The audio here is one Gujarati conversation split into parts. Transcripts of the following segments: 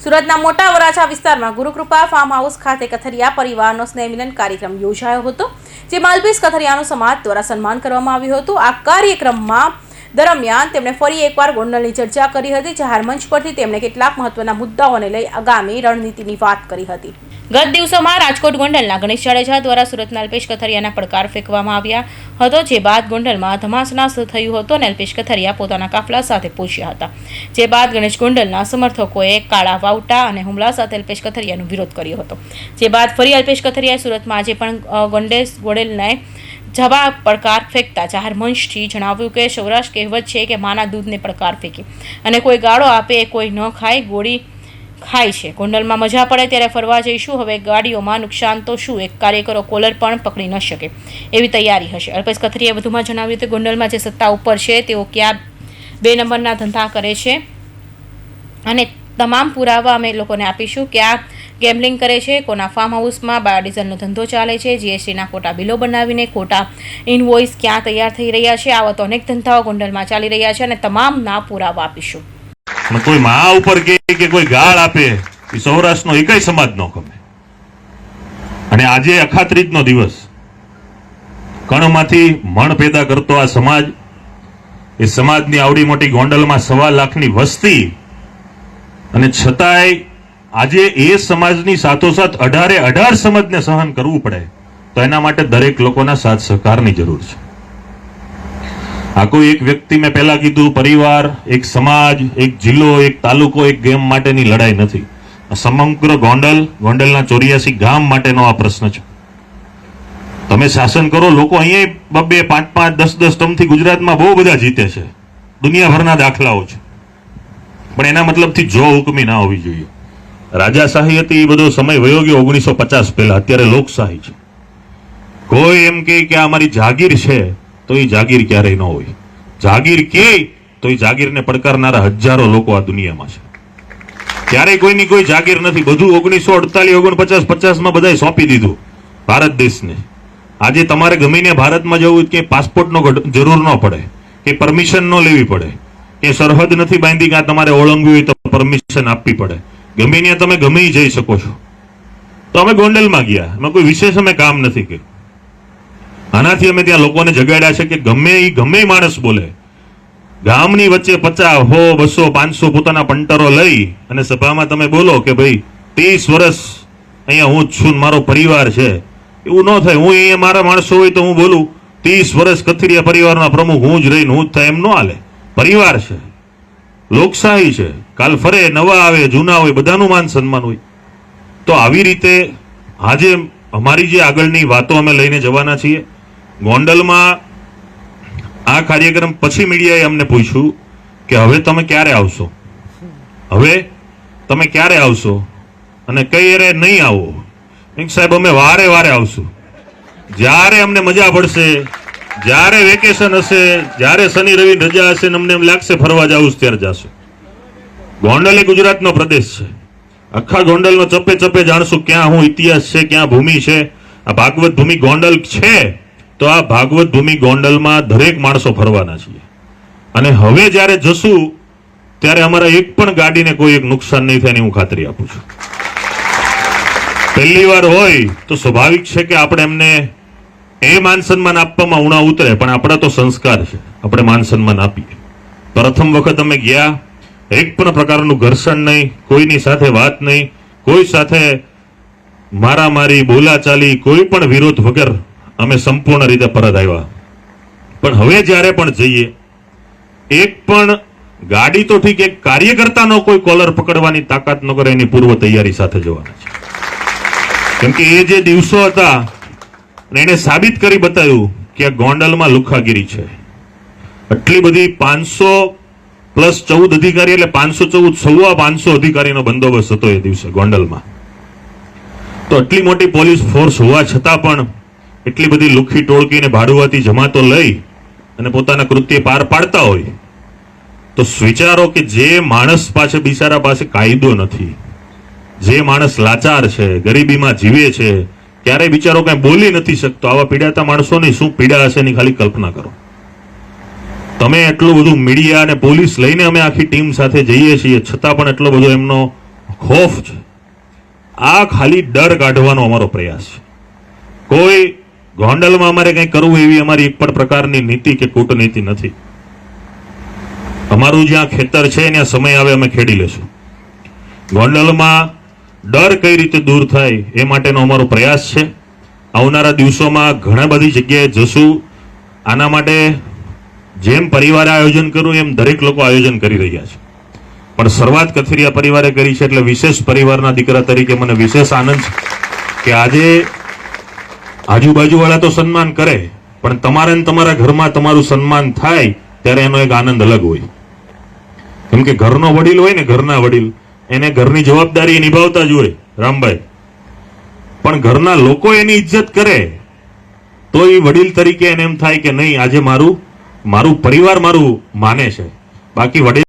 સુરતના મોટા વરાછા વિસ્તારમાં ગુરુકૃપા ફાર્મ હાઉસ ખાતે કથરિયા પરિવારનો સ્નેહ મિલન કાર્યક્રમ યોજાયો હતો, જેમાં અલ્પેશ કથરિયાનું સમાજ દ્વારા સન્માન કરવામાં આવ્યું હતું। આ કાર્યક્રમમાં દરમિયાન તેમણે ફરી એકવાર ગોંડલની ચર્ચા કરી હતી। જાહેર મંચ પરથી તેમણે કેટલાક મહત્વના મુદ્દાઓને લઈ આગામી રણનીતિની વાત કરી હતી। ગત દિવસોમાં રાજકોટ ગોંડલના ગણેશ જાડેજા દ્વારા સુરતના અલ્પેશ કથરિયાના પડકાર ફેંકવામાં આવ્યા હતો, જે બાદ ગોંડલમાં ધમાસનાસ થયું હતું અને અલ્પેશ કથરિયા પોતાના કાફલા સાથે પહોંચ્યા હતા, જે બાદ ગણેશ ગોંડલના સમર્થકોએ કાળા વાવટા અને હુમલા સાથે અલ્પેશ કથરિયાનો વિરોધ કર્યો હતો, જે બાદ ફરી અલ્પેશ કથરિયાએ સુરતમાં આજે પણ ગોંડલને જવાબ પડકાર ફેંકતા જાહેર મંચથી જણાવ્યું કે સૌરાષ્ટ્ર કહેવત છે કે માના દૂધને પડકાર ફેંકે અને કોઈ ગાળો આપે કોઈ ન ખાય, ગોળી ખાય છે। ગોંડલમાં મજા પડે ત્યારે ફરવા જઈશું। હવે ગાડીઓમાં નુકસાન તો શું, એક કાર્યકરો કોલર પણ પકડી ન શકે એવી તૈયારી હશે। અલ્પેશ કથરિયાએ વધુમાં જણાવ્યું કે ગોંડલમાં જે સત્તા ઉપર છે તેઓ ક્યાં 2 નંબરના ધંધા કરે છે અને તમામ પુરાવા અમે લોકોને આપીશું। ક્યાં ગેમ્બલિંગ કરે છે, કોના ફાર્મ હાઉસમાં બાયોડીઝલનો ધંધો ચાલે છે, જીએસટીના ખોટા બિલો બનાવીને ખોટા ઇનવોઇસ ક્યાં તૈયાર થઈ રહ્યા છે, આવા તો અનેક ધંધાઓ ગોંડલમાં ચાલી રહ્યા છે અને તમામના પુરાવા આપીશું। કોઈ મા ઉપર કે કોઈ ગાળ આપે એ સૌરાષ્ટ્રનો એકય સમાજ ન ગમે। અને આજે અખાત્રીજનો દિવસ, કણમાંથી મણ પેદા કરતો આ સમાજ, એ સમાજની આવડી મોટી ગોંડલમાં 1.25 લાખની વસ્તી, અને છતાંય આજે એ સમાજની સાથોસાથ 18 સમાજને સહન કરવું પડે, તો એના માટે દરેક લોકોના સાથ સહકારની જરૂર છે। આ કોઈ એક વ્યક્તિ, મેં પહેલા કીધું, પરિવાર, એક સમાજ, એક જિલ્લો, એક તાલુકો, એક ગેમ માટેની લડાઈ નથી। સમગ્ર ગોંડલના 84 ગામ માટેનો આ પ્રશ્ન છે। તમે શાસન કરો, લોકો અહીંયા 2, 5, 10 ટર્મથી ગુજરાતમાં બહુ બધા જીતે છે, દુનિયાભરના દાખલાઓ છે, પણ એના મતલબથી જો હુકમી ના હોવી જોઈએ। રાજાશાહી હતી એ બધો સમય વયો ગયો 1950 પહેલા, અત્યારે લોકશાહી છે। કોઈ એમ કે આ અમારી જાગીર છે તો એ જાગીર ક્યારેય ન હોય। જાગીર કે તો એ જાગીરને પડકારનારા હજારો લોકો આ દુનિયામાં છે। ક્યારેય કોઈની કોઈ જાગીર નથી, બધું 1948, 49, 50માં બધાએ સોંપી દીધું ભારત દેશને। આજે તમારે ગમીને ભારતમાં જવું કે પાસપોર્ટનો જરૂર ન પડે, કે પરમિશન ન લેવી પડે, કે સરહદ નથી બાંધી કે તમારે ઓળંગવી હોય તો પરમિશન આપવી પડે, ગમીને તમે ગમે જઈ શકો છો। તો અમે ગોંડલમાં ગયા, એમાં કોઈ વિશેષ અમે કામ નથી કર્યું। આનાથી અમે ત્યાં લોકોને જગાડ્યા છે કે ગમે માણસ બોલે, ગામની વચ્ચે 50, 100, 200, 500 પોતાના પંટરો લઈ અને સભામાં તમે બોલો કે ભાઈ 30 વર્ષ અહીંયા હું જ છું, મારો પરિવાર છે, એવું ન થાય। હું અહીંયા મારા માણસો હોય તો હું બોલું 30 વર્ષ કથિરિયા પરિવારના પ્રમુખ હું જ રહીને હું જ થાય, એમ ન હાલે। પરિવાર છે, લોકશાહી છે, કાલ ફરે, નવા આવે, જૂના હોય, બધાનું માન સન્માન હોય। તો આવી રીતે આજે અમારી જે આગળની વાતો અમે લઈને જવાના છીએ। ગોંડલમાં આ કાર્યક્રમ પછી મીડિયાએ અમને પૂછ્યું કે હવે તમે ક્યારે આવશો, હવે તમે ક્યારે આવશો અને કઈ એરે નહીં આવો। સાહેબ, અમે વારે આવશું, જ્યારે અમને મજા પડશે, જ્યારે વેકેશન હશે, જ્યારે શનિ રવિ રજા હશે ને અમને એમ લાગશે ફરવા જવું ત્યારે જશું। ગોંડલ એ ગુજરાતનો પ્રદેશ છે, આખા ગોંડલનો ચપે ચપે જાણશું ક્યાં હું ઇતિહાસ છે, ક્યાં ભૂમિ છે। આ ભાગવત ભૂમિ ગોંડલ છે, તો આ ભાગવત ભૂમિ ગોંડલમાં દરેક માણસો ફરવાના છીએ। અને હવે જ્યારે જશું ત્યારે અમારા એક પણ ગાડીને કોઈ એક નુકસાન નહીં થાય એની હું ખાતરી આપું છું। પહેલી વાર હોય તો સ્વાભાવિક છે કે આપણે એમને એ માન સન્માન આપવામાં ઉણા ઉતરે, પણ આપણા તો સંસ્કાર છે, આપણે માન સન્માન આપીએ। પ્રથમ વખત અમે ગયા, એક પણ પ્રકારનું ઘર્ષણ નહીં, કોઈની સાથે વાત નહીં, કોઈ સાથે મારામારી, બોલાચાલી, કોઈ પણ વિરોધ વગર અમે સંપૂર્ણ રીતે પરત આવ્યા। પણ હવે જ્યારે પણ જઈએ, એક પણ ગાડી તો ઠીક, એક કાર્યકર્તાનો કોઈ કોલર પકડવાની તાકાત ન કરે એની પૂર્વ તૈયારી સાથે જવાના છે। કેમ કે એ જે દિવસો હતા એને સાબિત કરી બતાવ્યું કે ગોંડલમાં લુખાગીરી છે। આટલી બધી 500 પ્લસ 14 અધિકારી, એટલે 514, 500 અધિકારીનો બંદોબસ્ત હતો એ દિવસે ગોંડલમાં। તો આટલી મોટી પોલીસ ફોર્સ હોવા છતાં પણ એટલી બધી લુખી ટોળકીને ભાડુઆતી જમાતો લઈ અને પોતાના કૃત્ય પાર પાડતા હોય તો વિચારો કે જે માણસ પાસે, બિચારા પાસે કાયદો નથી, જે માણસ લાચાર છે, ગરીબીમાં જીવે છે, ક્યારેય બિચારો કઈ બોલી નથી શકતો, આવા પીડાતા માણસોની શું પીડા હશે એની ખાલી કલ્પના કરો। તમે એટલું બધું મીડિયા અને પોલીસ લઈને અમે આખી ટીમ સાથે જઈએ છીએ, છતાં પણ એટલો બધો એમનો ખોફ છે, આ ખાલી ડર કાઢવાનો અમારો પ્રયાસ છે. કોઈ ગોંડલમાં અમારે કંઈ કરવું એવી અમારી એક પણ પ્રકારની નીતિ કે કૂટનીતિ નથી. અમારું જ્યાં ખેતર છે ત્યાં સમય આવે અમે ખેડી લેશું. ગોંડલમાં ડર કઈ રીતે દૂર થાય એ માટેનો અમારો પ્રયાસ છે. આવનારા દિવસોમાં ઘણા બધી જગ્યાએ જશું. આના માટે જેમ પરિવારે આયોજન કર્યું એમ દરેક લોકો આયોજન કરી રહ્યા છે, પણ શરૂઆત કથિરિયા પરિવારે કરી છે એટલે વિશેષ પરિવારના દીકરા તરીકે મને વિશેષ આનંદ છે કે આજે આજુબાજુવાળા તો સન્માન કરે, પણ તમારે ને તમારા ઘરમાં તમારું સન્માન થાય ત્યારે એનો એક આનંદ અલગ હોય. કેમ કે ઘરનો વડીલ હોય ને, ઘરના વડીલ, એને ઘરની જવાબદારી નિભાવતા જ હોય રામભાઈ, પણ ઘરના લોકો એની ઇજ્જત કરે તો એ વડીલ તરીકે એને એમ થાય કે નહીં, આજે મારું પરિવાર મારું માને છે. બાકી વડીલ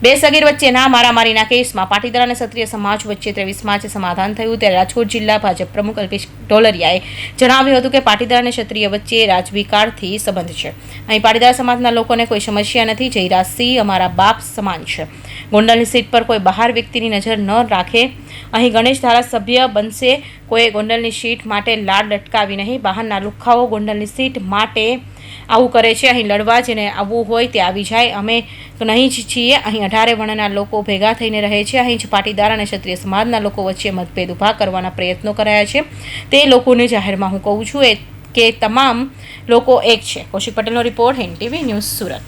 બે સગીર વચ્ચેના મારામારીના કેસમાં પાટીદાર અને ક્ષત્રિય સમાજ વચ્ચે 23 માર્ચે સમાધાન થયું. ત્યારે રાજકોટ જિલ્લા ભાજપ પ્રમુખ અલ્પેશ ઢોલરિયાએ જણાવ્યું હતું કે પાટીદાર અને ક્ષત્રિય વચ્ચે રાજવી કાળથી સંબંધ છે. અહીં પાટીદાર સમાજના લોકોને કોઈ સમસ્યા નથી. જયરાજસિંહ અમારા બાપ સમાન છે. ગોંડલની સીટ પર કોઈ બહાર વ્યક્તિની નજર ન રાખે. અહીં ગણેશ ધારાસભ્ય બનશે. કોઈ ગોંડલની સીટ માટે લાડ લટકાવી નહીં. બહારના લુખ્ખાઓ ગોંડલની સીટ માટે આવું કરે છે. અહીં લડવા જેને આવવું હોય તે આવી જાય. અમે નહીં જ છીએ. અહીં 18 વર્ણના લોકો ભેગા થઈને રહે છે. અહીં જ પાટીદાર અને ક્ષત્રિય સમાજના લોકો વચ્ચે મતભેદ ઊભા કરવાના પ્રયત્નો કરાયા છે. તે લોકોને જાહેરમાં હું કહું છું કે તમામ લોકો એક છે. કૌશિક પટેલનો રિપોર્ટ, NTV ન્યૂઝ, સુરત.